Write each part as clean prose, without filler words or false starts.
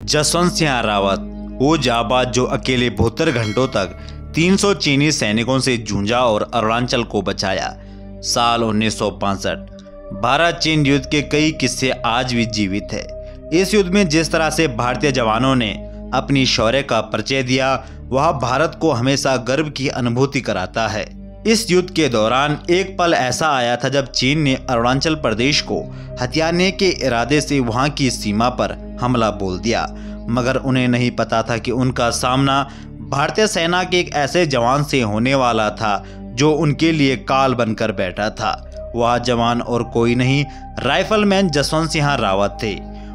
जसवंत सिंह रावत वो जाबाज जो अकेले 72 घंटों तक 300 चीनी सैनिकों से जूझा और अरुणाचल को बचाया। साल 1965। भारत चीन युद्ध के कई किस्से आज भी जीवित है। इस युद्ध में जिस तरह से भारतीय जवानों ने अपनी शौर्य का परिचय दिया, वह भारत को हमेशा गर्व की अनुभूति कराता है। इस युद्ध के दौरान एक पल ऐसा आया था जब चीन ने अरुणाचल प्रदेश को हथियाने के इरादे से वहां की सीमा पर हमला बोल दिया, मगर उन्हें नहीं पता था कि उनका सामना भारतीय सेना के एक ऐसे जवान से होने वाला था जो उनके लिए काल बनकर बैठा था। वह जवान और कोई नहीं, राइफलमैन जसवंत सिंह रावत थे।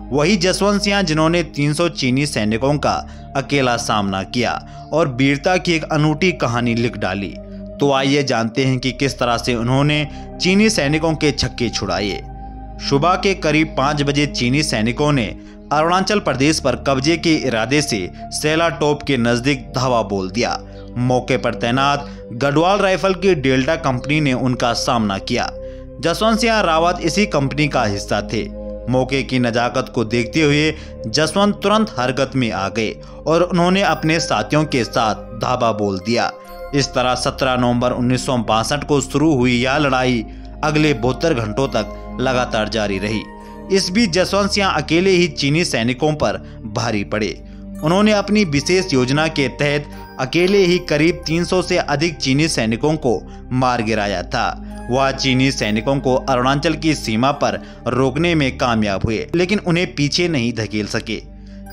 वही जसवंत सिंह जिन्होंने 300 चीनी सैनिकों का अकेला सामना किया और वीरता की एक अनूठी कहानी लिख डाली। तो आइए जानते हैं कि किस तरह से उन्होंने चीनी सैनिकों के छक्के छुड़ाए। सुबह के करीब 5 बजे चीनी सैनिकों ने अरुणाचल प्रदेश पर कब्जे के इरादे से सेला टॉप के नजदीक धावा बोल दिया। मौके पर तैनात गढ़वाल राइफल की डेल्टा कंपनी ने उनका सामना किया। जसवंत सिंह रावत इसी कंपनी का हिस्सा थे। मौके की नजाकत को देखते हुए जसवंत तुरंत हरकत में आ गए और उन्होंने अपने साथियों के साथ धावा बोल दिया। इस तरह 17 नवंबर 1962 को शुरू हुई यह लड़ाई अगले 72 घंटों तक लगातार जारी रही। इस बीच जसवंत सिंह अकेले ही चीनी सैनिकों पर भारी पड़े। उन्होंने अपनी विशेष योजना के तहत अकेले ही करीब 300 से अधिक चीनी सैनिकों को मार गिराया था। वह चीनी सैनिकों को अरुणाचल की सीमा पर रोकने में कामयाब हुए, लेकिन उन्हें पीछे नहीं धकेल सके।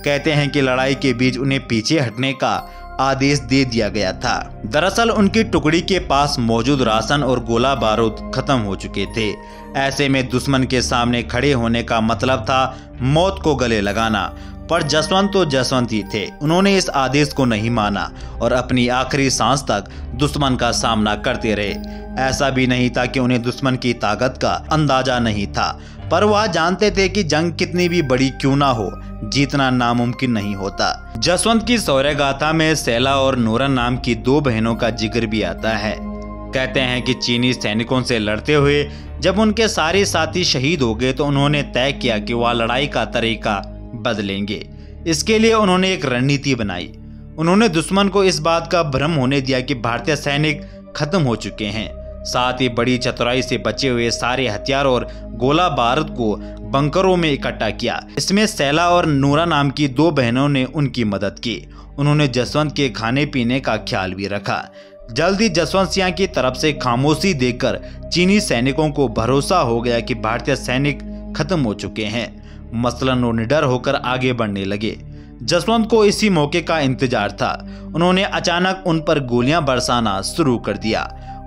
कहते हैं कि लड़ाई के बीच उन्हें पीछे हटने का आदेश दे दिया गया था। दरअसल उनकी टुकड़ी के पास मौजूद राशन और गोला बारूद खत्म हो चुके थे। ऐसे में दुश्मन के सामने खड़े होने का मतलब था मौत को गले लगाना। पर जसवंत तो जसवंत ही थे। उन्होंने इस आदेश को नहीं माना और अपनी आखिरी सांस तक दुश्मन का सामना करते रहे। ऐसा भी नहीं था कि उन्हें दुश्मन की ताकत का अंदाजा नहीं था, पर वह जानते थे कि जंग कितनी भी बड़ी क्यों ना हो, जीतना नामुमकिन नहीं होता। जसवंत की शौर्य गाथा में सेला और नूरन नाम की 2 बहनों का जिक्र भी आता है। कहते हैं कि चीनी सैनिकों से लड़ते हुए जब उनके सारे साथी शहीद हो गए तो उन्होंने तय किया कि वह लड़ाई का तरीका बदलेंगे। इसके लिए उन्होंने एक रणनीति बनाई। उन्होंने दुश्मन को इस बात का भ्रम होने दिया कि भारतीय सैनिक खत्म हो चुके हैं। साथ ही बड़ी चतुराई से बचे हुए सारे हथियार और गोला बारूद को बंकरों में इकट्ठा किया। इसमें सेला और नूरा नाम की 2 बहनों ने उनकी मदद की। उन्होंने जसवंत के खाने पीने का ख्याल भी रखा। जल्द ही जसवंत सिंह की तरफ से खामोशी देखकर चीनी सैनिकों को भरोसा हो गया कि भारतीय सैनिक खत्म हो चुके हैं। मसलन वो निडर होकर आगे बढ़ने लगे। जसवंत को इसी मौके का इंतजार था। उन्होंने अचानक उन पर गोलियां बरसाना शुरू कर दिया।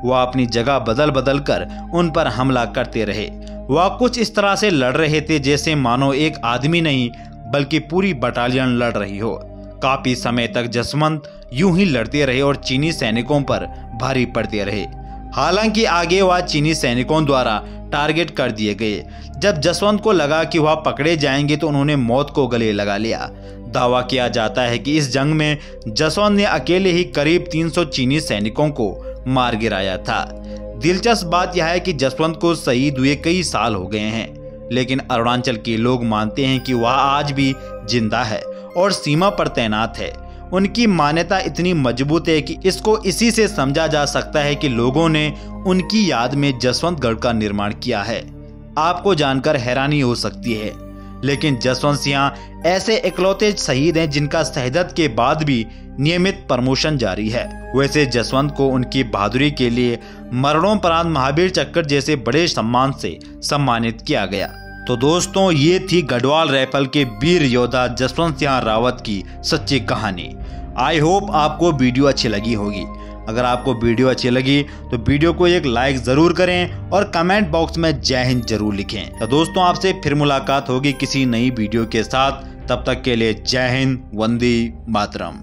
वह अपनी जगह बदल बदल कर उन पर हमला करते रहे। वह कुछ इस तरह से लड़ रहे थे जैसे मानो एक आदमी नहीं बल्कि पूरी बटालियन लड़ रही हो। काफी समय तक जसवंत यूं ही लड़ते रहे और चीनी सैनिकों पर भारी पड़ते रहे। हालांकि आगे वह चीनी सैनिकों द्वारा टारगेट कर दिए गए। जब जसवंत को लगा कि वह पकड़े जाएंगे तो उन्होंने मौत को गले लगा लिया। दावा किया जाता है कि इस जंग में जसवंत ने अकेले ही करीब 300 चीनी सैनिकों को मार गिराया था। दिलचस्प बात यह है कि जसवंत को शहीद हुए कई साल हो गए हैं, लेकिन अरुणाचल के लोग मानते हैं कि वह आज भी जिंदा है और सीमा पर तैनात है। उनकी मान्यता इतनी मजबूत है कि इसको इसी से समझा जा सकता है कि लोगों ने उनकी याद में जसवंतगढ़ का निर्माण किया है। आपको जानकर हैरानी हो सकती है, लेकिन जसवंत सिंह ऐसे इकलौते शहीद हैं जिनका शहादत के बाद भी नियमित प्रमोशन जारी है। वैसे जसवंत को उनकी बहादुरी के लिए मरणोपरांत महावीर चक्र जैसे बड़े सम्मान से सम्मानित किया गया। तो दोस्तों, ये थी गढ़वाल राइफल के वीर योद्धा जसवंत सिंह रावत की सच्ची कहानी। आई होप आपको वीडियो अच्छी लगी होगी। अगर आपको वीडियो अच्छी लगी तो वीडियो को एक लाइक जरूर करें और कमेंट बॉक्स में जय हिंद जरूर लिखें। तो दोस्तों, आपसे फिर मुलाकात होगी किसी नई वीडियो के साथ। तब तक के लिए जय हिंद, वंदे मातरम।